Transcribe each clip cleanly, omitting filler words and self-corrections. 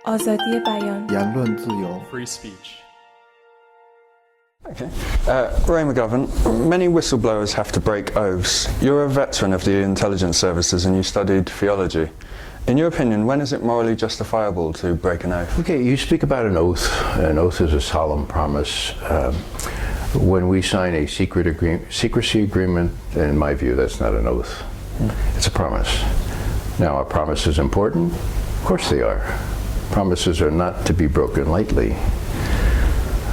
آزادی بیان言论自由 free speech. Okay. Ray McGovern, many whistleblowers have to break oaths. You're a veteran of the intelligence services and you studied theology. In your opinion, when is it morally justifiable to break an oath? Okay, you speak about an oath. An oath is a solemn promise. When we sign a secrecy agreement, in my view, that's not an oath. It's a promise. Now, are promises important? Of course they are. Promises are not to be broken lightly.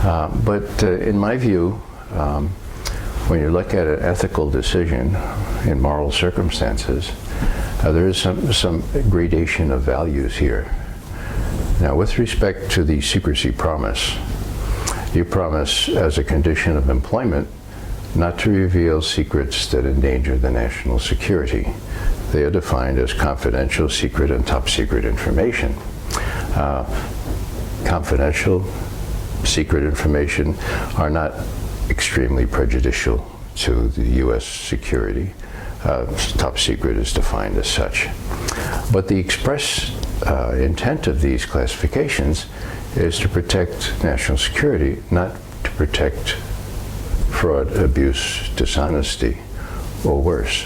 But in my view, when you look at an ethical decision in moral circumstances, there is some gradation of values here. Now, with respect to the secrecy promise, you promise as a condition of employment not to reveal secrets that endanger the national security. They are defined as confidential, secret, and top secret information. Confidential, secret information are not extremely prejudicial to the U.S. security. Top secret is defined as such. But the express intent of these classifications is to protect national security, not to protect fraud, abuse, dishonesty, or worse.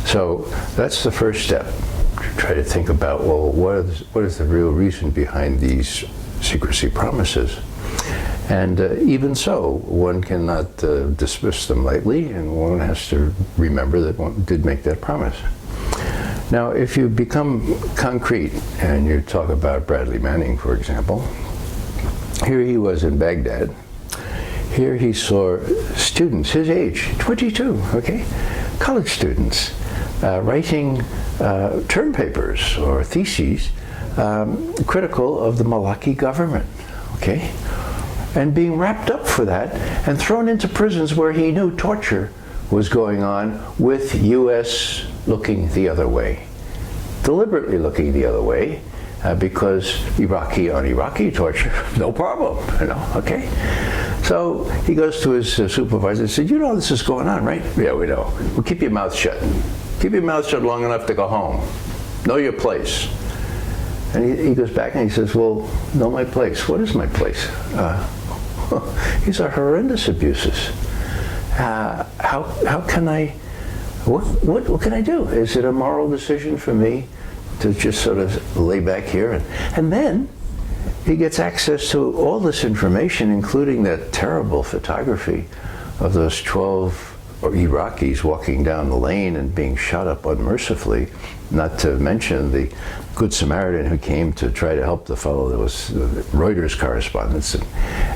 So that's the first step. Try to think about, well, what is the real reason behind these secrecy promises? And even so, one cannot dismiss them lightly, and one has to remember that one did make that promise. Now, if you become concrete, and you talk about Bradley Manning, for example, here he was in Baghdad. Here he saw students his age, 22, okay? College students, writing term papers or theses critical of the Malaki government, okay? And being wrapped up for that and thrown into prisons where he knew torture was going on with U.S. looking the other way, deliberately looking the other way, because Iraqi on Iraqi torture, no problem, okay? So he goes to his supervisor and said, you know this is going on, right? Yeah, we know. Well, keep your mouth shut. Keep your mouth shut long enough to go home. Know your place. And he goes back and he says, well, know my place. What is my place? These are horrendous abuses. How can I, what can I do? Is it a moral decision for me to just sort of lay back here? And then he gets access to all this information, including that terrible photography of those 12 Iraqis walking down the lane and being shot up unmercifully, not to mention the Good Samaritan who came to try to help the fellow that was Reuters correspondent.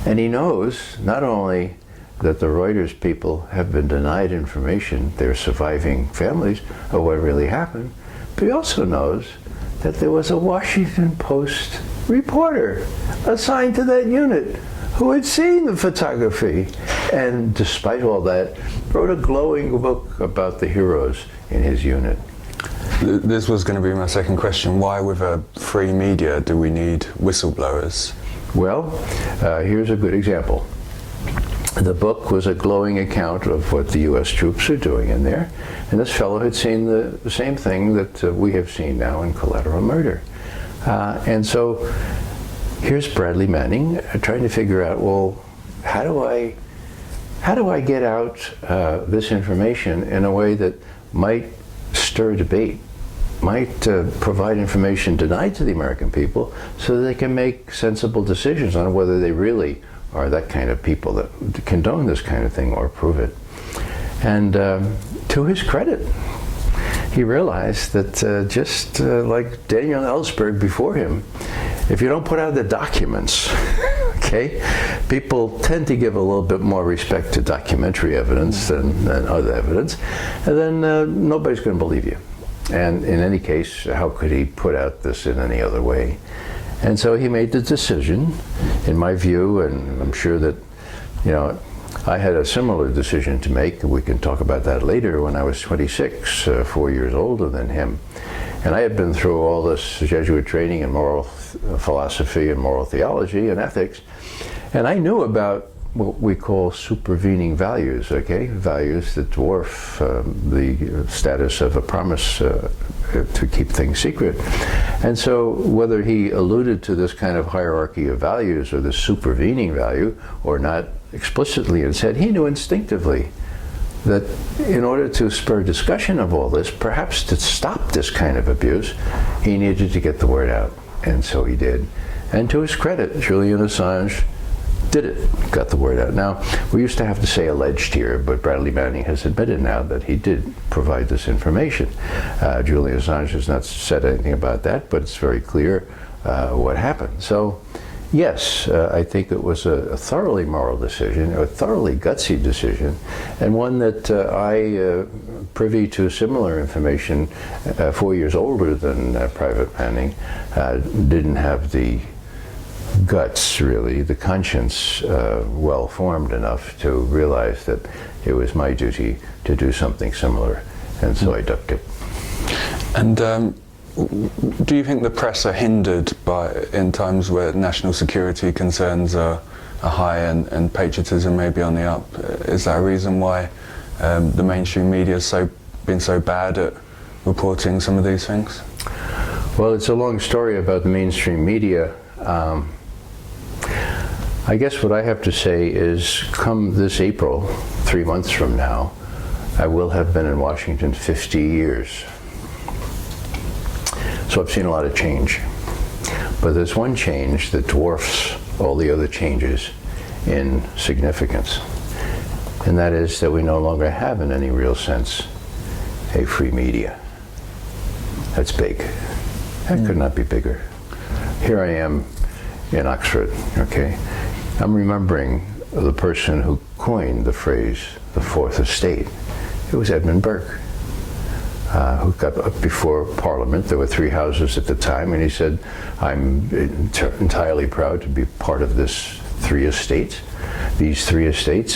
And he knows not only that the Reuters people have been denied information, their surviving families, of what really happened, but he also knows that there was a Washington Post reporter assigned to that unit who had seen the photography and, despite all that, wrote a glowing book about the heroes in his unit. This was going to be my second question. Why, with a free media, do we need whistleblowers? Well, here's a good example. The book was a glowing account of what the U.S. troops are doing in there, and this fellow had seen the same thing that we have seen now in Collateral Murder. And so here's Bradley Manning trying to figure out, well, how do I get out this information in a way that might stir debate, might provide information denied to the American people so that they can make sensible decisions on whether they really are that kind of people that condone this kind of thing or approve it. And to his credit, he realized that just like Daniel Ellsberg before him, if you don't put out the documents, okay, people tend to give a little bit more respect to documentary evidence than other evidence, and then nobody's going to believe you. And in any case, how could he put out this in any other way? And so he made the decision, in my view, and I'm sure that, I had a similar decision to make, and we can talk about that later, when I was 26, 4 years older than him. And I had been through all this Jesuit training in moral philosophy and moral theology and ethics, and I knew about what we call supervening values, okay? Values that dwarf the status of a promise to keep things secret. And so whether he alluded to this kind of hierarchy of values or the supervening value or not explicitly and said, he knew instinctively that in order to spur discussion of all this, perhaps to stop this kind of abuse, he needed to get the word out. And so he did. And to his credit, Julian Assange did it, got the word out. Now, we used to have to say alleged here, but Bradley Manning has admitted now that he did provide this information. Julian Assange has not said anything about that, but it's very clear what happened. So, yes, I think it was a thoroughly moral decision, a thoroughly gutsy decision, and one that I, privy to similar information, 4 years older than Private Manning, didn't have the guts, really, the conscience well formed enough to realize that it was my duty to do something similar, and so I ducked it. And do you think the press are hindered in times where national security concerns are high and patriotism may be on the up? Is that a reason why the mainstream media has been so bad at reporting some of these things? Well, it's a long story about the mainstream media. I guess what I have to say is, come this April, 3 months from now, I will have been in Washington 50 years. So I've seen a lot of change. But there's one change that dwarfs all the other changes in significance. And that is that we no longer have, in any real sense, a free media. That's big. That could not be bigger. Here I am in Oxford, okay? I'm remembering the person who coined the phrase, the Fourth Estate. It was Edmund Burke, who got up before Parliament. There were 3 houses at the time, and he said, I'm entirely proud to be part of these 3 estates,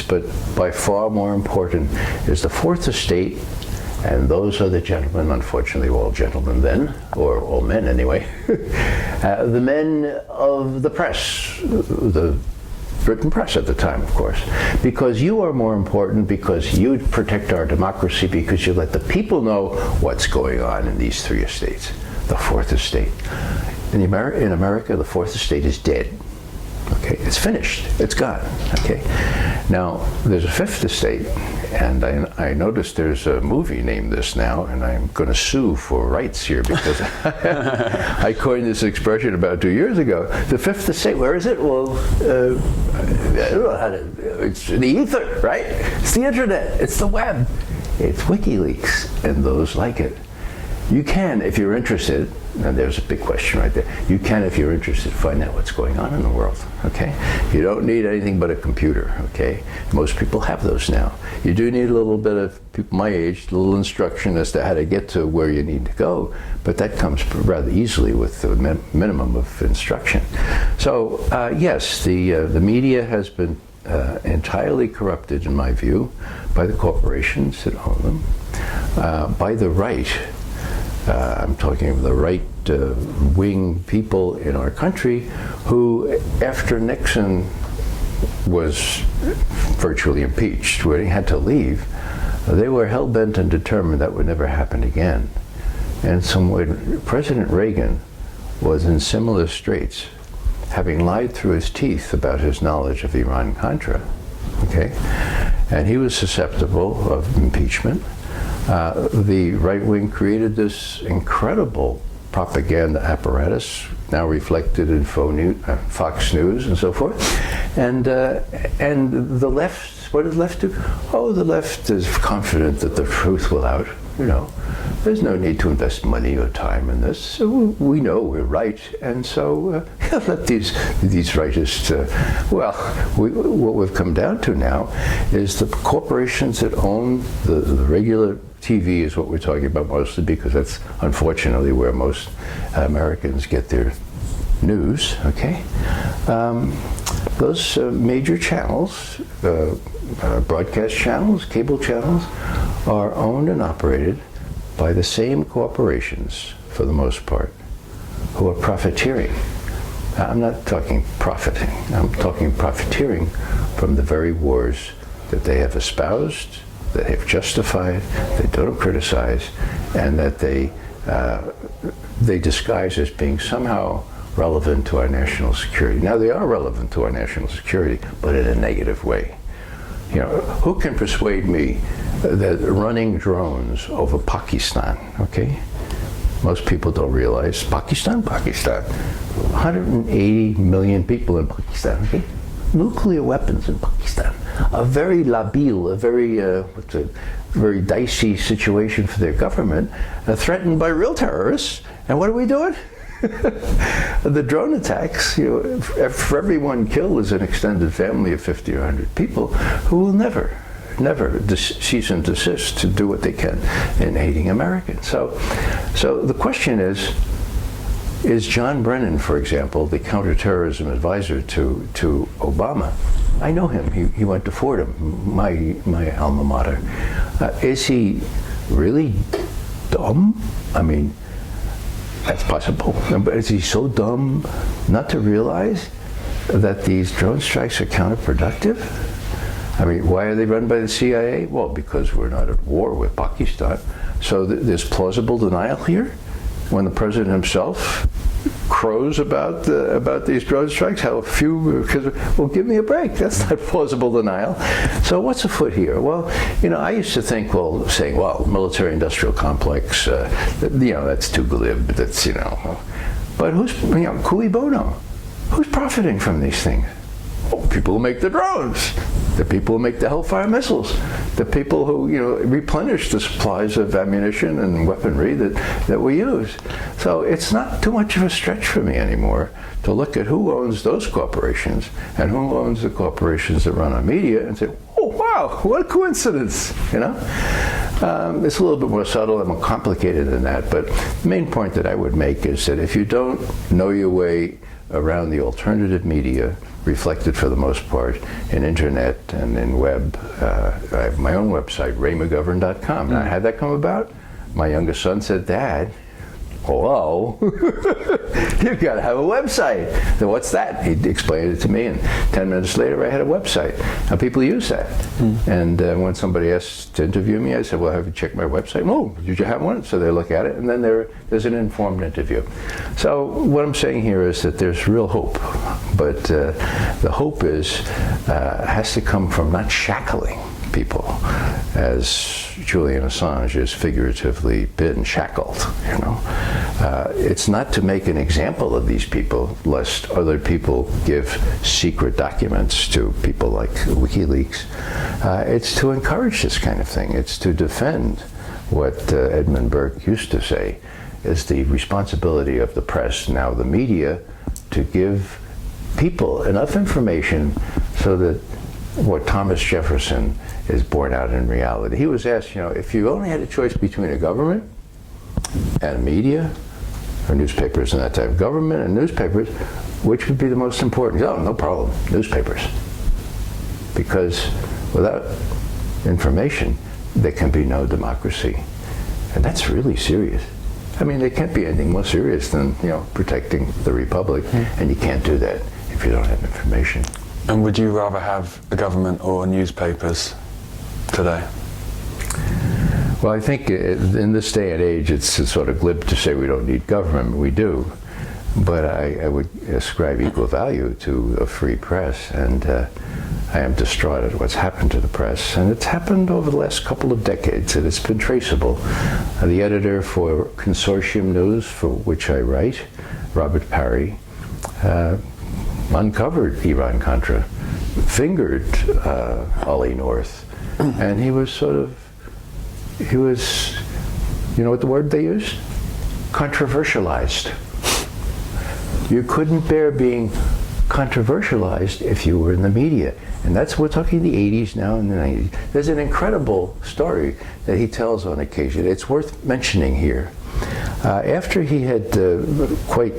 but by far more important is the Fourth Estate, and those are the gentlemen, unfortunately all gentlemen then, or all men anyway, the men of the press, the written press at the time, of course, because you are more important, because you protect our democracy, because you let the people know what's going on in these 3 estates. The Fourth Estate. In America, the Fourth Estate is dead. Okay, it's finished. It's gone. Okay. Now, there's a Fifth Estate, and I noticed there's a movie named this now, and I'm going to sue for rights here because I coined this expression about 2 years ago. The Fifth Estate, where is it? Well, I don't know how to, it's the ether, right? It's the internet. It's the web. It's WikiLeaks and those like it. You can, if you're interested, and there's a big question right there, you can, if you're interested, find out what's going on in the world, okay? You don't need anything but a computer, okay? Most people have those now. You do need a little bit of, people my age, a little instruction as to how to get to where you need to go, but that comes rather easily with the minimum of instruction. So, yes, the media has been entirely corrupted, in my view, by the corporations that own them, by the right. I'm talking of the right-wing people in our country who, after Nixon was virtually impeached, when he had to leave, they were hell-bent and determined that would never happen again. And so when President Reagan was in similar straits, having lied through his teeth about his knowledge of Iran-Contra, okay, and he was susceptible of impeachment, the right wing created this incredible propaganda apparatus, now reflected in Fox News and so forth, and the left. What did the left do? Oh, the left is confident that the truth will out. You know, there's no need to invest money or time in this. So we know we're right, and so let these rightists. What we've come down to now is the corporations that own the regular TV is what we're talking about mostly, because that's unfortunately where most Americans get their news. Okay, those major channels, broadcast channels, cable channels, are owned and operated by the same corporations, for the most part, who are profiteering I'm not talking profiting. I'm talking profiteering from the very wars that they have espoused, that they've justified, they don't criticize, and that they disguise as being somehow relevant to our national security. Now, they are relevant to our national security, but in a negative way. You know, who can persuade me that running drones over Pakistan, okay? Most people don't realize Pakistan, 180 million people in Pakistan, okay? Nuclear weapons in Pakistan. A very labil, a very dicey situation for their government, threatened by real terrorists. And what are we doing? The drone attacks, you know, for every one killed is an extended family of 50 or 100 people who will never cease and desist to do what they can in hating Americans. So the question is John Brennan, for example, the counterterrorism advisor to Obama? I know him. He went to Fordham, my alma mater. Is he really dumb? I mean, that's possible. But is he so dumb not to realize that these drone strikes are counterproductive? I mean, why are they run by the CIA? Well, because we're not at war with Pakistan. So there's plausible denial here when the president himself crows about these drone strikes. How few, because, well, give me a break. That's not plausible denial. So what's afoot here? Well, you know, I used to think, saying, military-industrial complex, you know, that's too glib. That's, you know, but who's, you know, cui bono? Who's profiting from these things? Oh, people who make the drones, the people who make the Hellfire missiles, the people who, you know, replenish the supplies of ammunition and weaponry that we use. So it's not too much of a stretch for me anymore to look at who owns those corporations and who owns the corporations that run our media and say, oh, wow, what a coincidence, you know? It's a little bit more subtle and more complicated than that, but the main point that I would make is that if you don't know your way around the alternative media, reflected for the most part in internet and in web. I have my own website, raymcgovern.com. Now, how'd that come about? My youngest son said, Dad, hello, you've got to have a website. So what's that? He explained it to me, and 10 minutes later I had a website. Now people use that. And when somebody asked to interview me, I said, well, have you checked my website? Oh, did you have one? So they look at it, and then there's an informed interview. So what I'm saying here is that there's real hope, but the hope has to come from not shackling people, as Julian Assange has figuratively been shackled, you know. It's not to make an example of these people, lest other people give secret documents to people like WikiLeaks. It's to encourage this kind of thing. It's to defend what Edmund Burke used to say is the responsibility of the press, now the media, to give people enough information so that what Thomas Jefferson is borne out in reality. He was asked, you know, if you only had a choice between a government and media, or newspapers and that type of government and newspapers, which would be the most important? Oh, no problem, newspapers. Because without information, there can be no democracy. And that's really serious. I mean, there can't be anything more serious than, you know, protecting the republic, and you can't do that if you don't have information. And would you rather have a government or newspapers today? Well, I think in this day and age, it's sort of glib to say we don't need government. We do. But I would ascribe equal value to a free press, and I am distraught at what's happened to the press. And it's happened over the last couple of decades, and it's been traceable. The editor for Consortium News, for which I write, Robert Parry, uncovered Iran-Contra, fingered Ollie North, and he was, you know what the word they used? Controversialized. You couldn't bear being controversialized if you were in the media. And that's, we're talking the 80s now and the 90s. There's an incredible story that he tells on occasion. It's worth mentioning here. After he had quite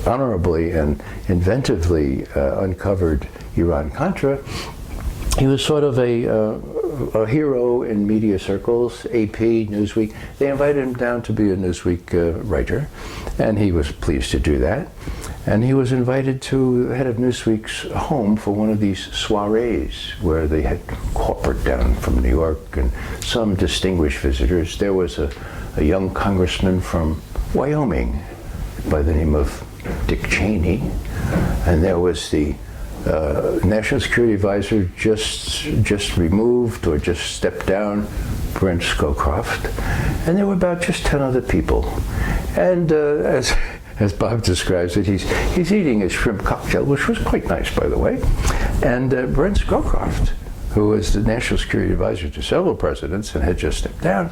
honorably and inventively uncovered Iran-Contra, he was sort of a hero in media circles, AP, Newsweek. They invited him down to be a Newsweek writer, and he was pleased to do that. And he was invited to the head of Newsweek's home for one of these soirees where they had corporate down from New York and some distinguished visitors. There was a young congressman from Wyoming by the name of Dick Cheney, and there was the National Security Advisor just removed or just stepped down, Brent Scowcroft, and there were about just 10 other people. And as Bob describes it, he's eating a shrimp cocktail, which was quite nice, by the way. And Brent Scowcroft, who was the National Security Advisor to several presidents and had just stepped down,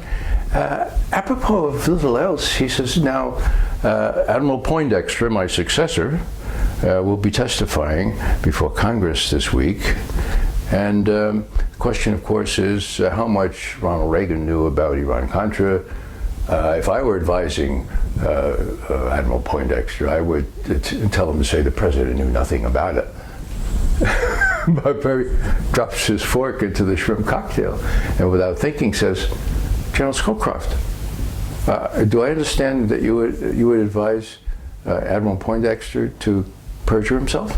apropos of little else, he says, now, Admiral Poindexter, my successor, will be testifying before Congress this week. And the question, of course, is how much Ronald Reagan knew about Iran-Contra. If I were advising Admiral Poindexter, I would tell him to say the president knew nothing about it. But Perry drops his fork into the shrimp cocktail and without thinking says, General Scowcroft, do I understand that you would advise Admiral Poindexter to perjure himself?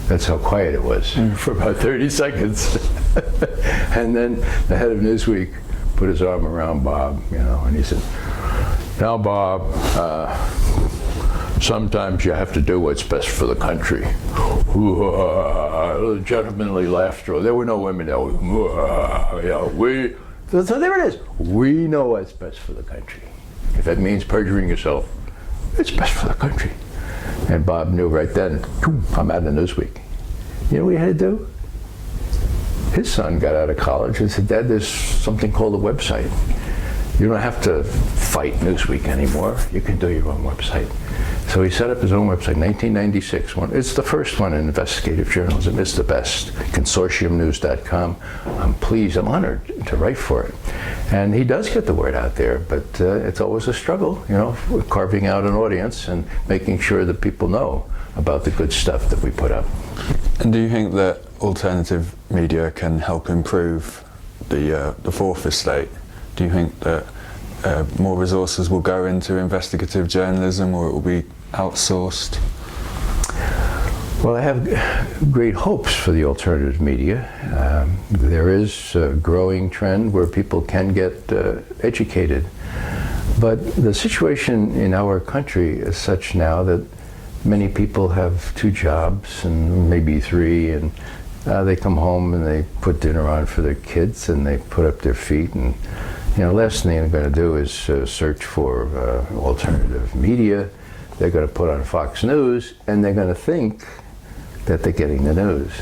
That's how quiet it was for about 30 seconds. And then the head of Newsweek put his arm around Bob, and he said, now Bob, sometimes you have to do what's best for the country. Gentlemanly laughter. There were no women there. So there it is. We know what's best for the country. If that means perjuring yourself, it's best for the country. And Bob knew right then, I'm out of Newsweek. You know what he had to do? His son got out of college and said, Dad, there's something called a website. You don't have to fight Newsweek anymore. You can do your own website. So he set up his own website in 1996. It's the first one in investigative journalism. It's the best. Consortiumnews.com. I'm honored to write for it. And he does get the word out there, but it's always a struggle, carving out an audience and making sure that people know about the good stuff that we put up. And do you think that alternative media can help improve the fourth estate? Do you think that more resources will go into investigative journalism, or it will be outsourced? Well, I have great hopes for the alternative media. There is a growing trend where people can get educated. But the situation in our country is such now that many people have 2 jobs and maybe 3, and they come home and they put dinner on for their kids and they put up their feet, and last thing they're going to do is search for alternative media. They're going to put on Fox News and they're going to think that they're getting the news.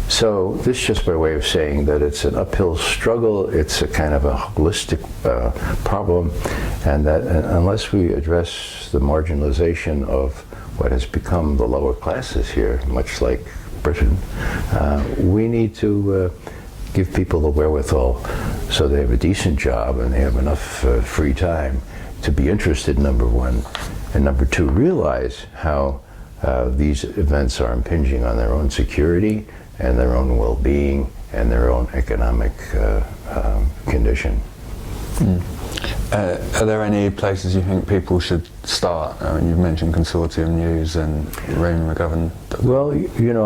So this is just by way of saying that it's an uphill struggle. It's a kind of a holistic problem, and that unless we address the marginalization of what has become the lower classes here, much like Britain, we need to give people the wherewithal so they have a decent job and they have enough free time to be interested, number one, and number two, realize how these events are impinging on their own security and their own well-being and their own economic condition. Are there any places you think people should start? I mean, you've mentioned Consortium News and Raymond McGovern. Well,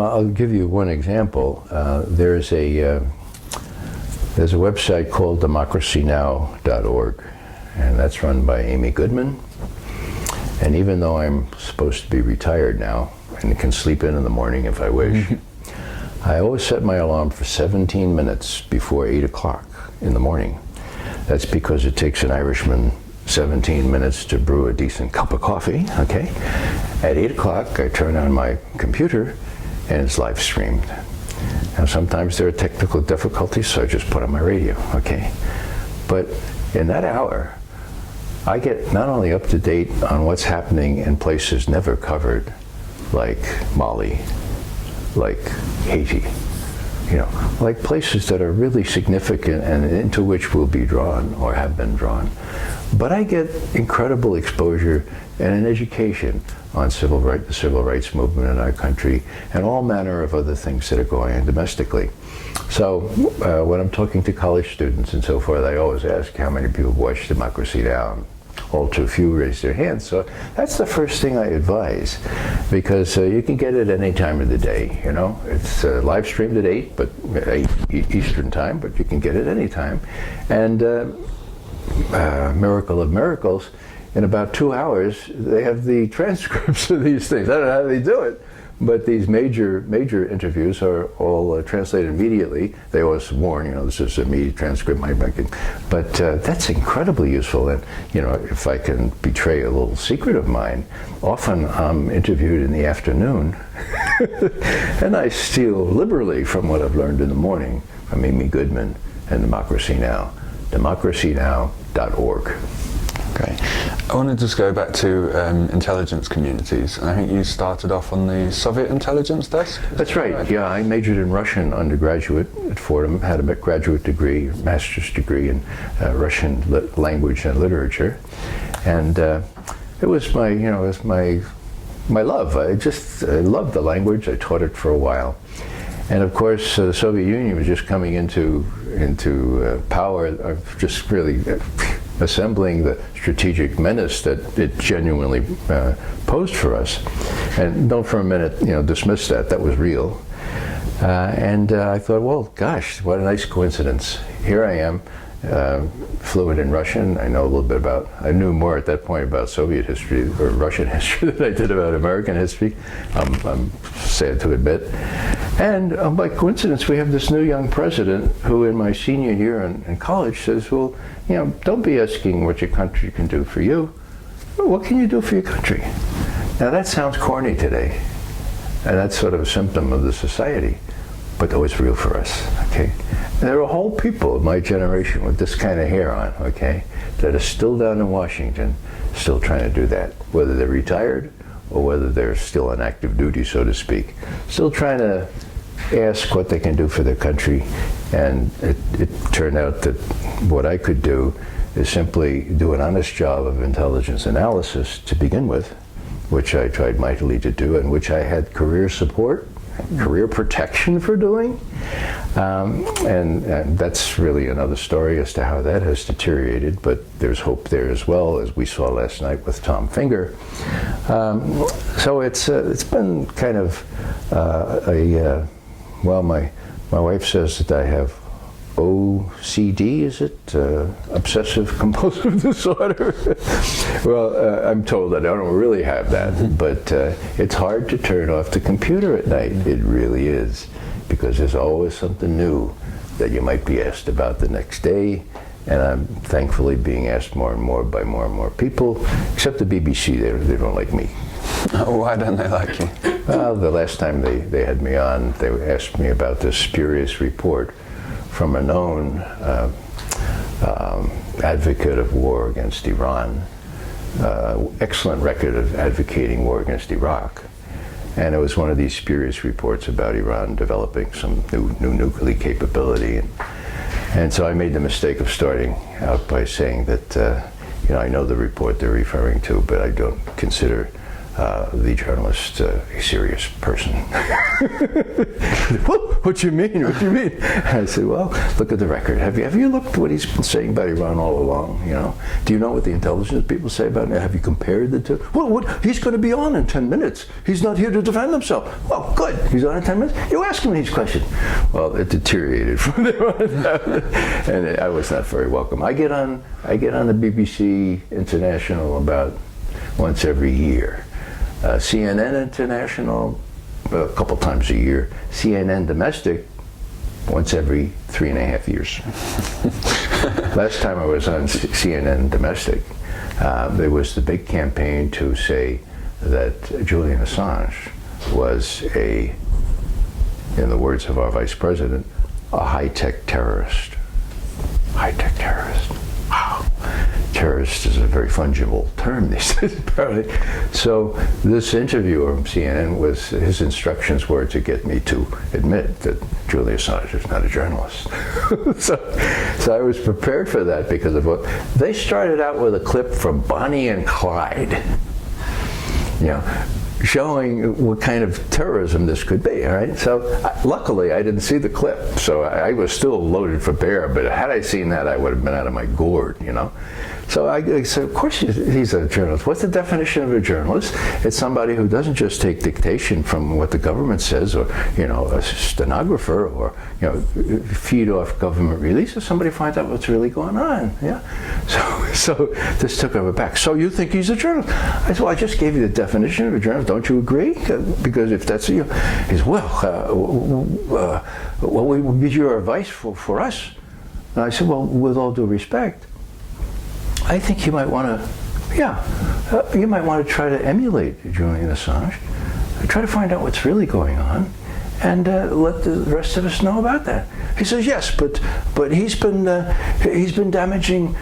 I'll give you one example. There's a website called democracynow.org, and that's run by Amy Goodman. And even though I'm supposed to be retired now and can sleep in the morning if I wish, I always set my alarm for 17 minutes before 8 o'clock in the morning. That's because it takes an Irishman 17 minutes to brew a decent cup of coffee, okay? At 8 o'clock, I turn on my computer and it's live streamed. Now, sometimes there are technical difficulties, so I just put on my radio, okay? But in that hour, I get not only up to date on what's happening in places never covered, like Mali, like Haiti, like places that are really significant and into which we'll be drawn or have been drawn. But I get incredible exposure and an education on the civil rights movement in our country and all manner of other things that are going on domestically. So when I'm talking to college students and so forth, I always ask how many people watch Democracy Now! all too few raise their hands. So that's the first thing I advise, because you can get it any time of the day. You know, it's live streamed at 8, but 8 Eastern time, but you can get it any time. And miracle of miracles, in about 2 hours, they have the transcripts of these things. I don't know how they do it, but these major interviews are all translated immediately. They always warn, you know, this is a media transcript, but that's incredibly useful. And, you know, if I can betray a little secret of mine, often I'm interviewed in the afternoon, and I steal liberally from what I've learned in the morning from McGovern and Democracy Now! democracynow.org. Okay. I want to just go back to intelligence communities, and I think you started off on the Soviet intelligence desk? That's right. Yeah, I majored in Russian undergraduate at Fordham, had a graduate degree, master's degree in Russian language and literature, and it was my, you know, it was my love. I loved the language. I taught it for a while. And of course, the Soviet Union was just coming into power, of just really assembling the strategic menace that it genuinely posed for us. And don't for a minute, you know, dismiss that. That was real. And I thought, well, gosh, what a nice coincidence. Here I am, fluent in Russian. I know a little bit about, I knew more at that point about Soviet history or Russian history than I did about American history. I'm sad to admit. And by coincidence, we have this new young president who in my senior year in college says, well, you know, don't be asking what your country can do for you. What can you do for your country? Now that sounds corny today. And that's sort of a symptom of the society, but that was real for us, okay? And there are whole people of my generation with this kind of hair on, okay, that are still down in Washington, still trying to do that, whether they're retired or whether they're still on active duty, so to speak, still trying to ask what they can do for their country. And it turned out that what I could do is simply do an honest job of intelligence analysis to begin with, which I tried mightily to do, and which I had career support, career protection for doing. And that's really another story as to how that has deteriorated, but there's hope there as well, as we saw last night with Tom Finger. So it's been kind of well, my wife says that I have OCD, is it? Obsessive compulsive disorder? Well, I'm told that I don't really have that, but it's hard to turn off the computer at night. It really is, because there's always something new that you might be asked about the next day, and I'm thankfully being asked more and more by more and more people, except the BBC. They don't like me. Why don't they like you? Well, the last time they had me on, they asked me about this spurious report from a known advocate of war against Iran, excellent record of advocating war against Iraq. And it was one of these spurious reports about Iran developing some new nuclear capability. And so I made the mistake of starting out by saying that, you know, I know the report they're referring to, but I don't consider the journalist a serious person. What you mean? What do you mean? I said, well, look at the record. Have you looked at what he's been saying about Iran all along? You know, do you know what the intelligence people say about it? Have you compared the two? Well, he's going to be on in 10 minutes. He's not here to defend himself. Well, good. He's on in 10 minutes. You ask him these questions. Well, it deteriorated from there on, and I was not very welcome. I get on the BBC International about once every year. CNN International, a couple times a year. CNN Domestic, once every 3.5 years. Last time I was on CNN Domestic, there was the big campaign to say that Julian Assange was in the words of our vice president, a high-tech terrorist. High-tech terrorist. Wow. Terrorist is a very fungible term these days, apparently. So this interviewer from CNN, his instructions were to get me to admit that Julian Assange is not a journalist. so I was prepared for that because of what they started out with a clip from Bonnie and Clyde, you know, showing what kind of terrorism this could be, all right? So luckily I didn't see the clip, so I was still loaded for bear, but had I seen that, I would have been out of my gourd, you know? So I said, of course he's a journalist. What's the definition of a journalist? It's somebody who doesn't just take dictation from what the government says, or a stenographer, or feed off government releases. Somebody finds out what's really going on. Yeah. So this took him aback. So you think he's a journalist? I said, well, I just gave you the definition of a journalist. Don't you agree? Because if that's he says, what would be your advice for us? And I said, well, with all due respect, I think you might want to try to emulate Julian Assange, try to find out what's really going on, and let the rest of us know about that. He says, yes, but he's been damaging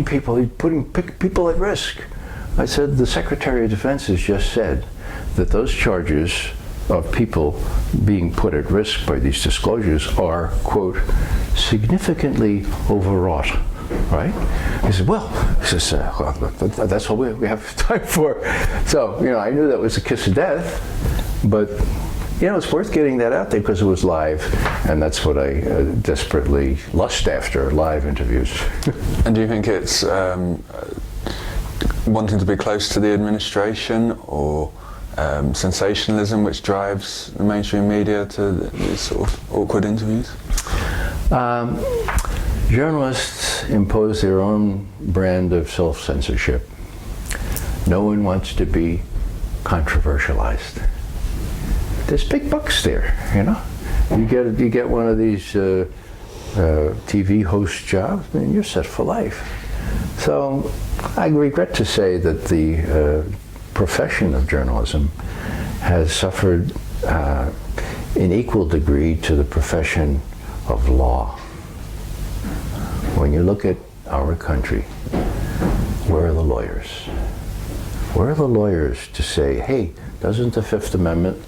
people. He's putting people at risk. I said, the Secretary of Defense has just said that those charges of people being put at risk by these disclosures are, quote, significantly overwrought, right? He said, well, that's all we have time for. So, I knew that was a kiss of death, but, it's worth getting that out there because it was live, and that's what I desperately lust after, live interviews. And do you think it's wanting to be close to the administration, or sensationalism which drives the mainstream media to these sort of awkward interviews? Journalists impose their own brand of self-censorship. No one wants to be controversialized. There's big bucks there, You get one of these TV host jobs, and you're set for life. So I regret to say that the profession of journalism has suffered in equal degree to the profession of law. When you look at our country, where are the lawyers? Where are the lawyers to say, hey, doesn't the Fifth Amendment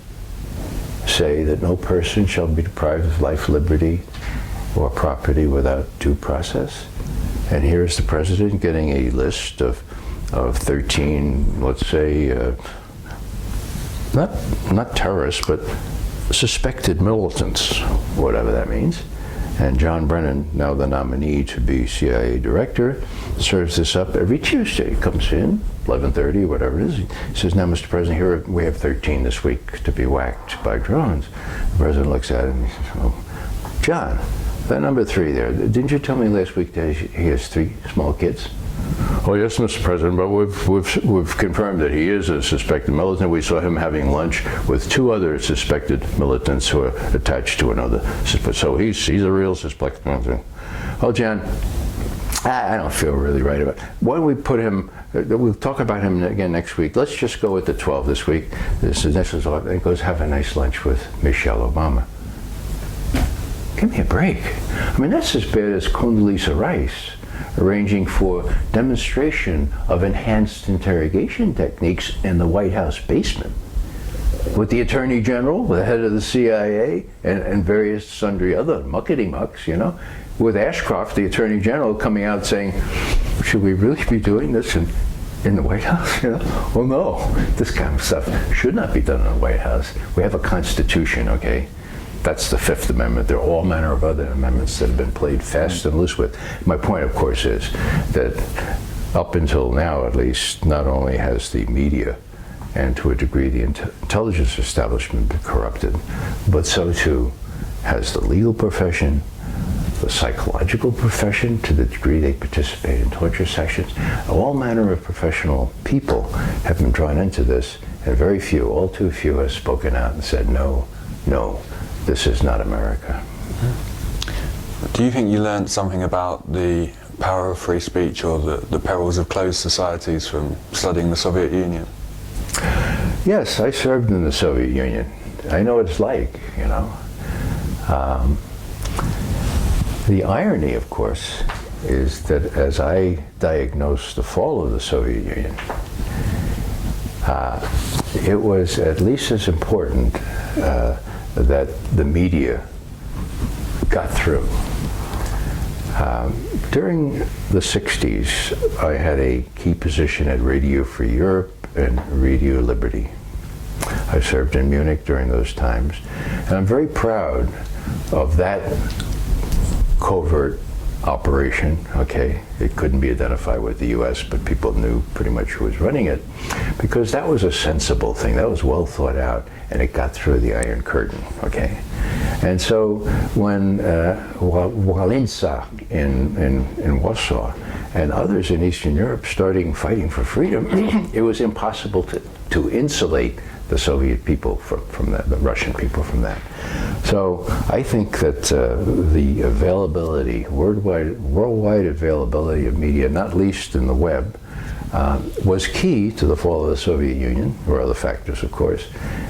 say that no person shall be deprived of life, liberty, or property without due process? And here's the president getting a list of 13, let's say, not terrorists, but suspected militants, whatever that means. And John Brennan, now the nominee to be CIA director, serves this up every Tuesday. He comes in, 11:30, whatever it is. He says, now, Mr. President, here we have 13 this week to be whacked by drones. The president looks at him and he says, oh, John, that number 3 there, didn't you tell me last week that he has 3 small kids? Oh, yes, Mr. President, but we've confirmed that he is a suspected militant. We saw him having lunch with 2 other suspected militants who are attached to another. So he's a real suspected militant. Oh, John, I don't feel really right about it. Why don't we put him, we'll talk about him again next week. Let's just go with the 12 this week. This is all, and goes have a nice lunch with Michelle Obama. Give me a break. I mean, that's as bad as Condoleezza Rice arranging for demonstration of enhanced interrogation techniques in the White House basement with the Attorney General, the head of the CIA, and various sundry other muckety-mucks, with Ashcroft, the Attorney General, coming out saying, should we really be doing this in the White House? Well, no, this kind of stuff should not be done in the White House. We have a Constitution, okay? That's the Fifth Amendment. There are all manner of other amendments that have been played fast and loose with. My point, of course, is that up until now, at least, not only has the media and to a degree the intelligence establishment been corrupted, but so too has the legal profession, the psychological profession, to the degree they participate in torture sessions. All manner of professional people have been drawn into this, and very few, all too few, have spoken out and said, no, this is not America. Do you think you learned something about the power of free speech or the perils of closed societies from studying the Soviet Union? Yes, I served in the Soviet Union. I know what it's like, The irony, of course, is that as I diagnosed the fall of the Soviet Union, it was at least as important that the media got through. During the 60s, I had a key position at Radio Free Europe and Radio Liberty. I served in Munich during those times, and I'm very proud of that covert operation, okay? It couldn't be identified with the US, but people knew pretty much who was running it, because that was a sensible thing. That was well thought out, and it got through the Iron Curtain, okay? And so when Wałęsa in Warsaw and others in Eastern Europe starting fighting for freedom, it was impossible to insulate the Soviet people from that, the Russian people from that. So I think that the availability, worldwide availability of media, not least in the web, was key to the fall of the Soviet Union, or other factors, of course.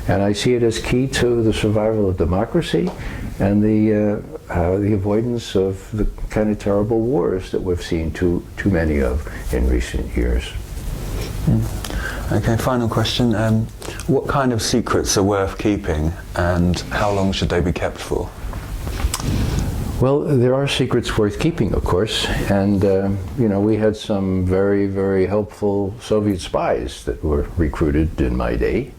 And I see it as key to the survival of democracy and the avoidance of the kind of terrible wars that we've seen too many of in recent years. Okay, final question. What kind of secrets are worth keeping, and how long should they be kept for? Well, there are secrets worth keeping, of course, and you know, we had some very, very helpful Soviet spies that were recruited in my day.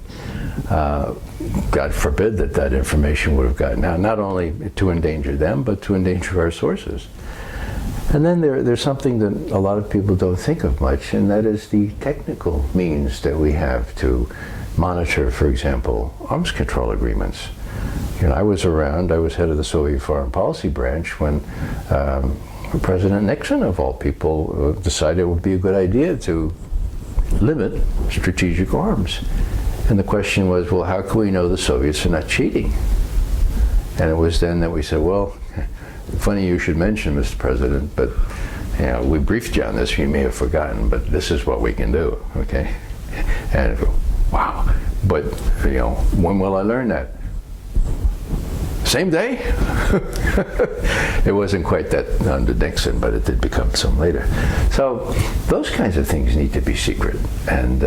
God forbid that information would have gotten out, not only to endanger them, but to endanger our sources. And then there's something that a lot of people don't think of much, and that is the technical means that we have to monitor, for example, arms control agreements. You know, I was around, I was head of the Soviet Foreign Policy Branch when President Nixon, of all people, decided it would be a good idea to limit strategic arms. And the question was, well, how can we know the Soviets are not cheating? And it was then that we said, well, funny you should mention, Mr. President, but you know, we briefed you on this, you may have forgotten, but this is what we can do, okay? And wow, but you know, when will I learn that? Same day? It wasn't quite that under Nixon, but it did become some later. So those kinds of things need to be secret, and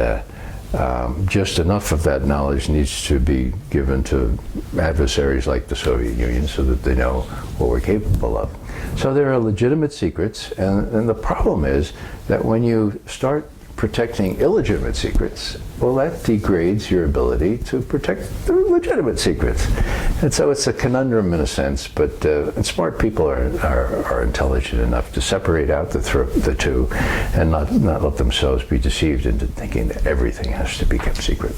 just enough of that knowledge needs to be given to adversaries like the Soviet Union so that they know what we're capable of. So there are legitimate secrets, and the problem is that when you start protecting illegitimate secrets, well, that degrades your ability to protect the legitimate secrets. And so it's a conundrum in a sense, but smart people are intelligent enough to separate out the two and not let themselves be deceived into thinking that everything has to be kept secret.